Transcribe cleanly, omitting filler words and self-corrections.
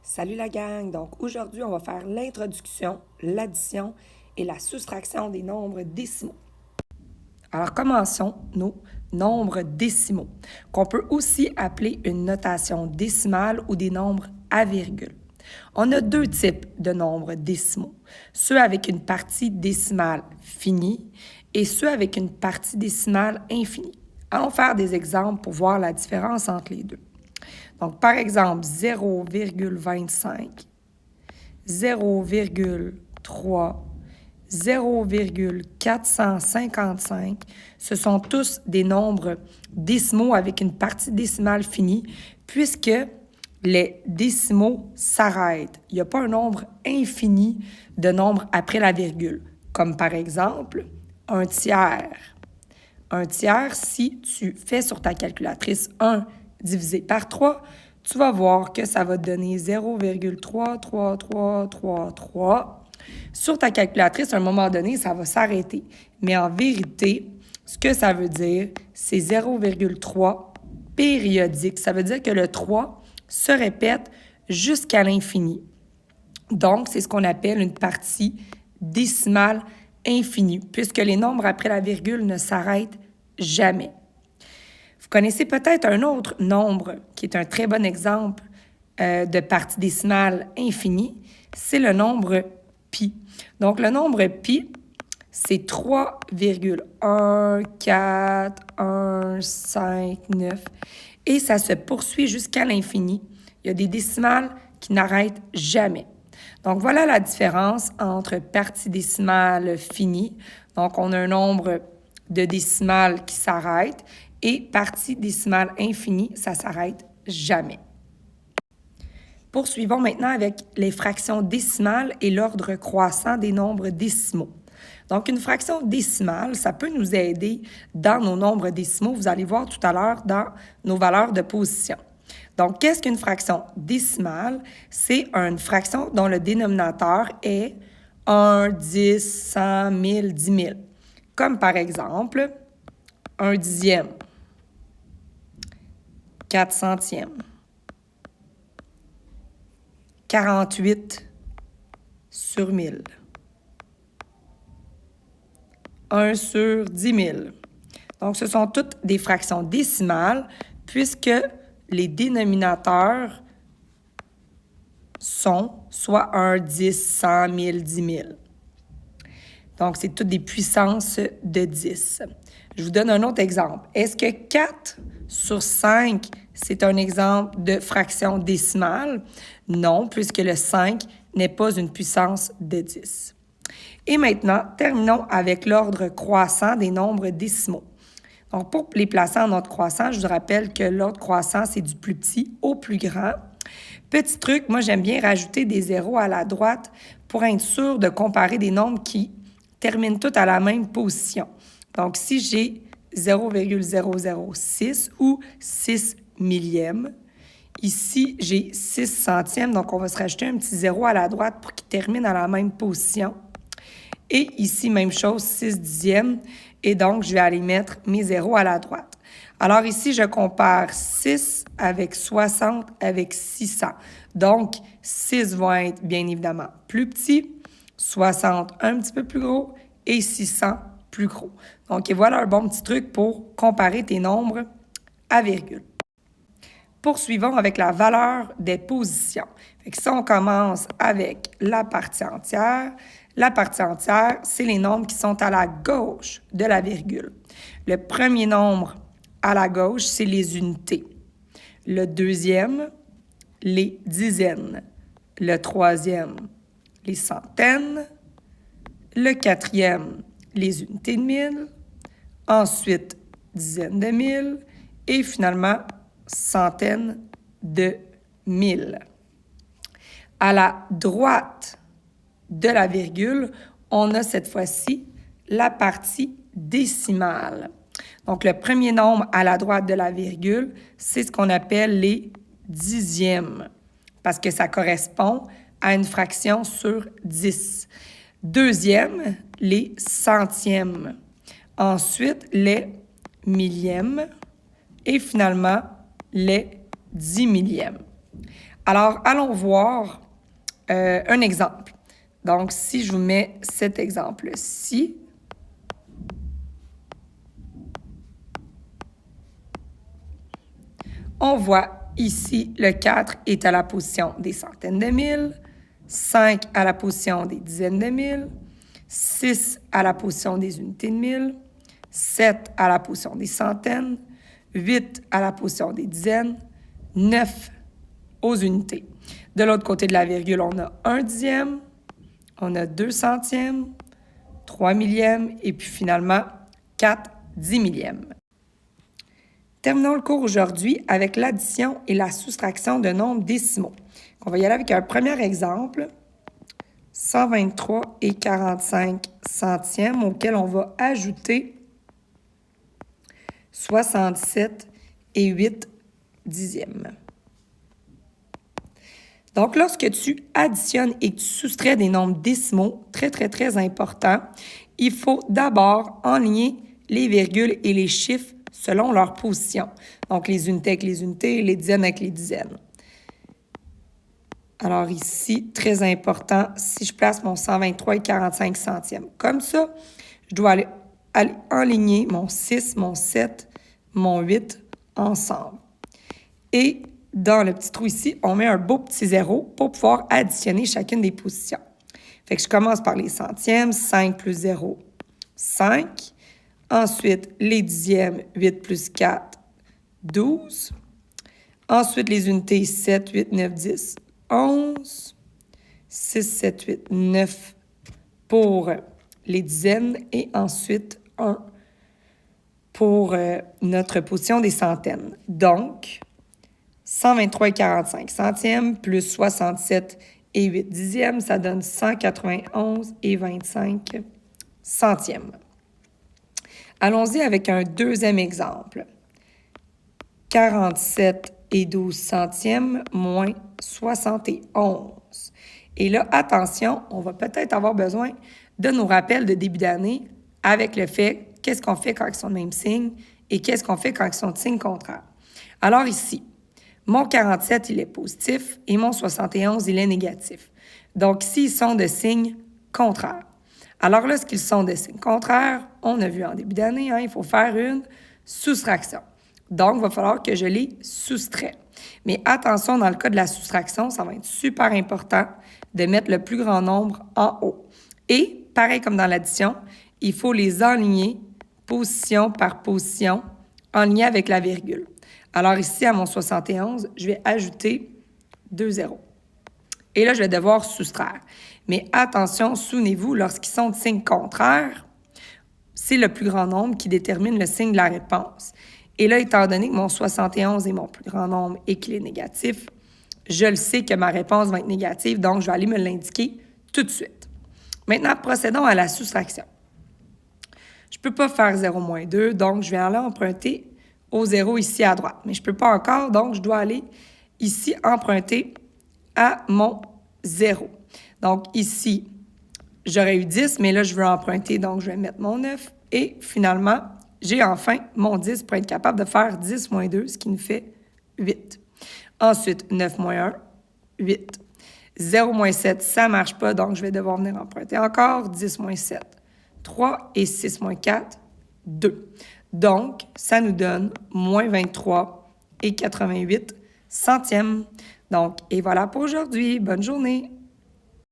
Salut la gang! Donc aujourd'hui, on va faire l'introduction, l'addition et la soustraction des nombres décimaux. Alors commençons nos nombres décimaux, qu'on peut aussi appeler une notation décimale ou des nombres à virgule. On a deux types de nombres décimaux, ceux avec une partie décimale finie et ceux avec une partie décimale infinie. Allons faire des exemples pour voir la différence entre les deux. Donc, par exemple, 0,25, 0,3, 0,455, ce sont tous des nombres décimaux avec une partie décimale finie, puisque les décimaux s'arrêtent. Il n'y a pas un nombre infini de nombres après la virgule, comme par exemple un tiers. Un tiers, si tu fais sur ta calculatrice 1 divisé par 3, tu vas voir que ça va te donner 0,33333. Sur ta calculatrice, à un moment donné, ça va s'arrêter. Mais en vérité, ce que ça veut dire, c'est 0,3 périodique. Ça veut dire que le 3 se répète jusqu'à l'infini. Donc, c'est ce qu'on appelle une partie décimale infinie, puisque les nombres après la virgule ne s'arrêtent jamais. Vous connaissez peut-être un autre nombre qui est un très bon exemple de partie décimale infinie, c'est le nombre pi. Donc, le nombre pi, c'est 3,1415 et ça se poursuit jusqu'à l'infini. Il y a des décimales qui n'arrêtent jamais. Donc, voilà la différence entre partie décimale finie, donc on a un nombre de décimales qui s'arrête, et partie décimale infinie, ça s'arrête jamais. Poursuivons maintenant avec les fractions décimales et l'ordre croissant des nombres décimaux. Donc, une fraction décimale, ça peut nous aider dans nos nombres décimaux. Vous allez voir tout à l'heure dans nos valeurs de position. Donc, qu'est-ce qu'une fraction décimale? C'est une fraction dont le dénominateur est 1, 10, 100, 1000, 10 000. Comme par exemple, 1 dixième, 4 centièmes, 48 sur 1000, 1 sur 10 000. Donc, ce sont toutes des fractions décimales puisque les dénominateurs sont soit 1, 10, 100, 1000, 10 000. Donc, c'est toutes des puissances de 10. Je vous donne un autre exemple. Est-ce que 4 sur 5, c'est un exemple de fraction décimale? Non, puisque le 5 n'est pas une puissance de 10. Et maintenant, terminons avec l'ordre croissant des nombres décimaux. Donc, pour les placer en ordre croissant, je vous rappelle que l'ordre croissant, c'est du plus petit au plus grand. Petit truc, moi, j'aime bien rajouter des zéros à la droite pour être sûr de comparer des nombres qui terminent tous à la même position. Donc, si j'ai 0,006 ou 6 millièmes, ici, j'ai 6 centièmes, donc on va se rajouter un petit zéro à la droite pour qu'il termine à la même position. Et ici, même chose, 6 dixièmes, et donc je vais aller mettre mes zéros à la droite. Alors ici, je compare 6 avec 60 avec 600. Donc, 6 vont être bien évidemment plus petits, 60 un petit peu plus gros et 600 plus gros. Donc, et voilà un bon petit truc pour comparer tes nombres à virgule. Poursuivons avec la valeur des positions. Fait que si on commence avec la partie entière, c'est les nombres qui sont à la gauche de la virgule. Le premier nombre à la gauche, c'est les unités. Le deuxième, les dizaines. Le troisième, les centaines. Le quatrième, les unités de mille. Ensuite, dizaines de mille. Et finalement, centaines de mille. À la droite de la virgule, on a cette fois-ci la partie décimale. Donc, le premier nombre à la droite de la virgule, c'est ce qu'on appelle les dixièmes, parce que ça correspond à une fraction sur 10. Deuxième, les centièmes. Ensuite, les millièmes. Et finalement, les 10 millièmes. Alors, allons voir un exemple. Donc, si je vous mets cet exemple-ci, on voit ici le 4 est à la position des centaines de mille, 5 à la position des dizaines de mille, 6 à la position des unités de mille, 7 à la position des centaines, 8 à la position des dizaines, 9 aux unités. De l'autre côté de la virgule, on a 1 dixième, on a 2 centièmes, 3 millièmes et puis finalement 4 dix millièmes. Terminons le cours aujourd'hui avec l'addition et la soustraction de nombres décimaux. On va y aller avec un premier exemple, 123 et 45 centièmes, auquel on va ajouter 67 et 8 dixièmes. Donc, lorsque tu additionnes et que tu soustrais des nombres décimaux, très important, il faut d'abord enligner les virgules et les chiffres selon leur position. Donc, les unités avec les unités, les dizaines avec les dizaines. Alors ici, très important, si je place mon 123 et 45 centièmes comme ça, je dois aller enligner mon 6, mon 7, mon 8 ensemble. Et dans le petit trou ici, on met un beau petit zéro pour pouvoir additionner chacune des positions. Fait que je commence par les centièmes, 5 plus 0, 5. Ensuite, les dixièmes, 8 plus 4, 12. Ensuite, les unités, 7, 8, 9, 10, 11. 6, 7, 8, 9 pour les dizaines. Et ensuite, 1 pour notre position des centaines. Donc, 123 et 45 centièmes plus 67 et 8 dixièmes, ça donne 191 et 25 centièmes. Allons-y avec un deuxième exemple. 47 et 12 centièmes moins 71. Et là, attention, on va peut-être avoir besoin de nos rappels de début d'année avec le fait qu'est-ce qu'on fait quand ils sont de même signe et qu'est-ce qu'on fait quand ils sont de signe contraire. Alors ici, mon 47, il est positif et mon 71, il est négatif. Donc, s'ils sont de signe contraire. Alors, lorsqu'ils sont de signe contraire, on a vu en début d'année, il faut faire une soustraction. Donc, il va falloir que je les soustrais. Mais attention, dans le cas de la soustraction, ça va être super important de mettre le plus grand nombre en haut. Et, pareil comme dans l'addition, il faut les enligner position par position, en lien avec la virgule. Alors ici, à mon 71, je vais ajouter 2 zéros. Et là, je vais devoir soustraire. Mais attention, souvenez-vous, lorsqu'ils sont de signe contraire, c'est le plus grand nombre qui détermine le signe de la réponse. Et là, étant donné que mon 71 est mon plus grand nombre et qu'il est négatif, je le sais que ma réponse va être négative, donc je vais aller me l'indiquer tout de suite. Maintenant, procédons à la soustraction. Je ne peux pas faire 0 moins 2, donc je vais aller emprunter au 0 ici à droite. Mais je ne peux pas encore, donc je dois aller ici emprunter à mon 0. Donc ici, j'aurais eu 10, mais là, je veux emprunter, donc je vais mettre mon 9. Et finalement, j'ai enfin mon 10 pour être capable de faire 10 moins 2, ce qui nous fait 8. Ensuite, 9 moins 1, 8. 0 moins 7, ça ne marche pas, donc je vais devoir venir emprunter encore. 10 moins 7, 3 et 6 moins 4, 2. Donc, ça nous donne moins 23 et 88 centièmes. Donc, et voilà pour aujourd'hui. Bonne journée!